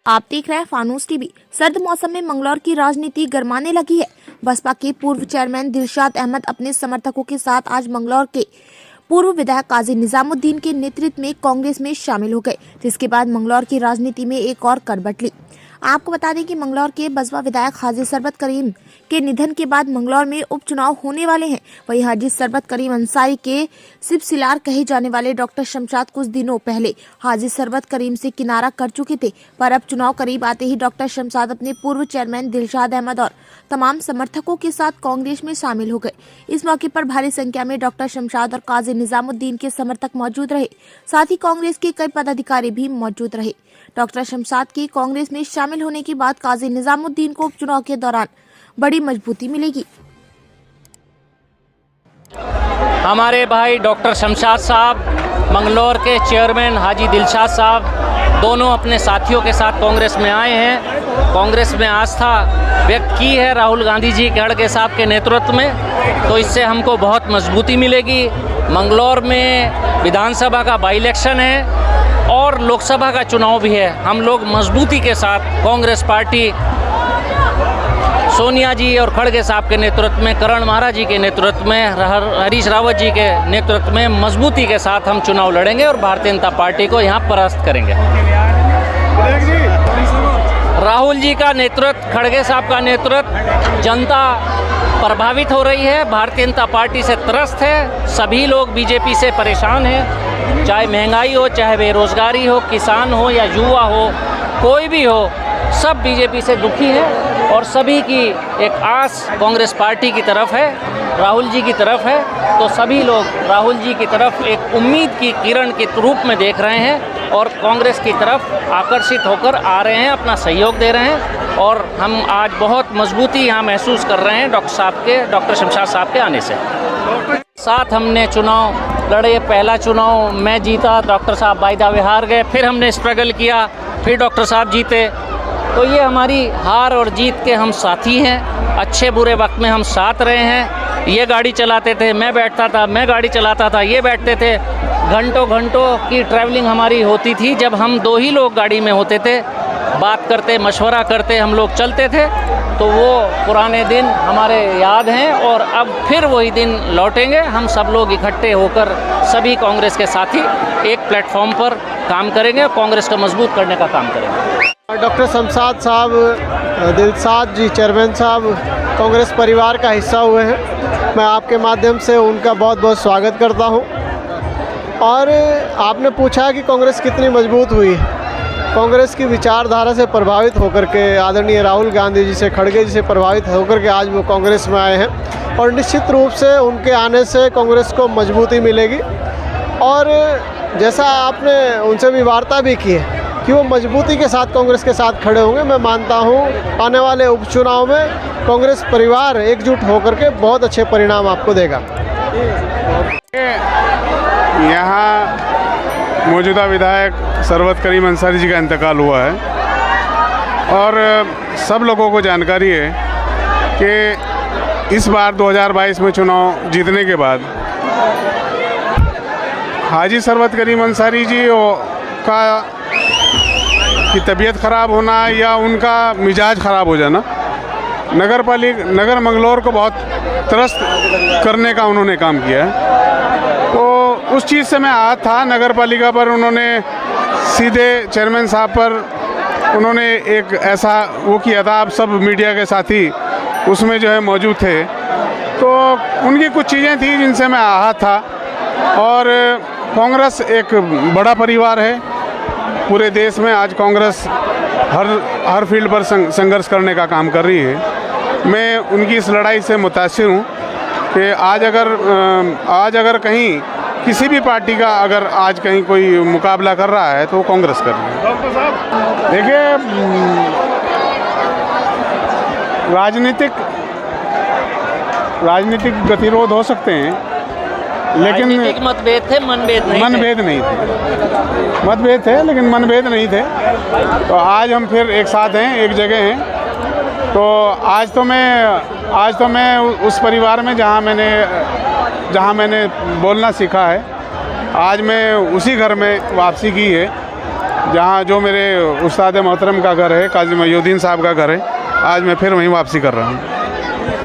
आप देख रहे हैं फानूस टीवी। सर्द मौसम में मंगलौर की राजनीति गरमाने लगी है। बसपा के पूर्व चेयरमैन दिलशाद अहमद अपने समर्थकों के साथ आज मंगलौर के पूर्व विधायक काजी निजामुद्दीन के नेतृत्व में कांग्रेस में शामिल हो गए, जिसके बाद मंगलौर की राजनीति में एक और करवट ली। आपको बता दें कि मंगलौर के बसपा विधायक हाजी सरबत करीम के निधन के बाद मंगलौर में उपचुनाव होने वाले हैं। वहीं हाजी सरबत करीम अंसारी के सिपसिलार कहे जाने वाले डॉक्टर शमशाद कुछ दिनों पहले हाजी सरबत करीम से किनारा कर चुके थे, पर अब चुनाव करीब आते ही डॉक्टर शमशाद अपने पूर्व चेयरमैन दिलशाद अहमद और तमाम समर्थकों के साथ कांग्रेस में शामिल हो गए। इस मौके पर भारी संख्या में डॉक्टर शमशाद और काजी निजामुद्दीन के समर्थक मौजूद रहे, साथ ही कांग्रेस के कई पदाधिकारी भी मौजूद रहे। डॉक्टर शमशाद की कांग्रेस में शामिल होने के बाद काजी निजामुद्दीन को उपचुनाव के दौरान बड़ी मजबूती मिलेगी। हमारे भाई डॉक्टर शमशाद साहब, मंगलौर के चेयरमैन हाजी दिलशाद साहब, दोनों अपने साथियों के साथ कांग्रेस में आए हैं। कांग्रेस में आस्था व्यक्त की है राहुल गांधी जी खड़गे साहब के नेतृत्व में, तो इससे हमको बहुत मजबूती मिलेगी। मंगलौर में विधानसभा का बाई इलेक्शन है और लोकसभा का चुनाव भी है। हम लोग मजबूती के साथ कांग्रेस पार्टी सोनिया जी और खड़गे साहब के नेतृत्व में, करण महाराज जी के नेतृत्व में, हरीश रावत जी के नेतृत्व में मजबूती के साथ हम चुनाव लड़ेंगे और भारतीय जनता पार्टी को यहाँ परास्त करेंगे। राहुल जी का नेतृत्व, खड़गे साहब का नेतृत्व, जनता प्रभावित हो रही है, भारतीय जनता पार्टी से त्रस्त है। सभी लोग बीजेपी से परेशान हैं, चाहे महंगाई हो, चाहे बेरोजगारी हो, किसान हो या युवा हो, कोई भी हो, सब बीजेपी से दुखी है और सभी की एक आस कांग्रेस पार्टी की तरफ है, राहुल जी की तरफ है। तो सभी लोग राहुल जी की तरफ एक उम्मीद की किरण के रूप में देख रहे हैं और कांग्रेस की तरफ आकर्षित होकर आ रहे हैं, अपना सहयोग दे रहे हैं और हम आज बहुत मजबूती यहाँ महसूस कर रहे हैं डॉक्टर शमशाद साहब के आने से। साथ हमने चुनाव लड़े, पहला चुनाव मैं जीता, डॉक्टर साहब बाई दावे हार गए, फिर हमने स्ट्रगल किया, फिर डॉक्टर साहब जीते। तो ये हमारी हार और जीत के हम साथी हैं, अच्छे बुरे वक्त में हम साथ रहे हैं। ये गाड़ी चलाते थे, मैं बैठता था, मैं गाड़ी चलाता था, ये बैठते थे। घंटों घंटों की ट्रैवलिंग हमारी होती थी। जब हम दो ही लोग गाड़ी में होते थे, बात करते, मशवरा करते हम लोग चलते थे, तो वो पुराने दिन हमारे याद हैं और अब फिर वही दिन लौटेंगे। हम सब लोग इकट्ठे होकर सभी कांग्रेस के साथी एक प्लेटफॉर्म पर काम करेंगे और कांग्रेस को मजबूत करने का काम करेंगे। डॉक्टर शमशाद साहब, दिलशाद जी चेयरमैन साहब कांग्रेस परिवार का हिस्सा हुए हैं। मैं आपके माध्यम से उनका बहुत बहुत स्वागत करता हूं। और आपने पूछा कि कांग्रेस कितनी मजबूत हुई है। कांग्रेस की विचारधारा से प्रभावित होकर के, आदरणीय राहुल गांधी जी से, खड़गे जी से प्रभावित होकर के आज वो कांग्रेस में आए हैं और निश्चित रूप से उनके आने से कांग्रेस को मजबूती मिलेगी। और जैसा आपने उनसे भी वार्ता भी की है कि वो मजबूती के साथ कांग्रेस के साथ खड़े होंगे। मैं मानता हूँ आने वाले उपचुनाव में कांग्रेस परिवार एकजुट होकर के बहुत अच्छे परिणाम आपको देगा। यहाँ मौजूदा विधायक सरबत करीम अंसारी जी का इंतकाल हुआ है और सब लोगों को जानकारी है कि इस बार 2022 में चुनाव जीतने के बाद हाजी सरबत करीम अंसारी जी की तबीयत ख़राब होना या उनका मिजाज ख़राब हो जाना, नगर मंगलौर को बहुत त्रस्त करने का उन्होंने काम किया है। तो उस चीज़ से मैं आहत था। नगर पालिका पर उन्होंने सीधे चेयरमैन साहब पर उन्होंने एक ऐसा वो किया था, आप सब मीडिया के साथी उसमें जो है मौजूद थे, तो उनकी कुछ चीज़ें थी जिनसे मैं आहत था। और कांग्रेस एक बड़ा परिवार है पूरे देश में। आज कांग्रेस हर फील्ड पर संघर्ष करने का काम कर रही है। मैं उनकी इस लड़ाई से मुतासिर हूँ कि आज अगर कहीं किसी भी पार्टी का अगर आज कहीं कोई मुकाबला कर रहा है तो वो कांग्रेस कर रही है। डॉक्टर साहब देखिए, राजनीतिक गतिरोध हो सकते हैं, लेकिन मतभेद थे, मनभेद नहीं थे। मतभेद थे लेकिन मनभेद नहीं थे। तो आज हम फिर एक साथ हैं, एक जगह हैं। तो आज तो मैं उस परिवार में जहाँ मैंने बोलना सीखा है, आज मैं उसी घर में वापसी की है जहाँ जो मेरे उस्ताद मोहतरम का घर है, काजी मयूद्दीन साहब का घर है, आज मैं फिर वहीं वापसी कर रहा हूँ।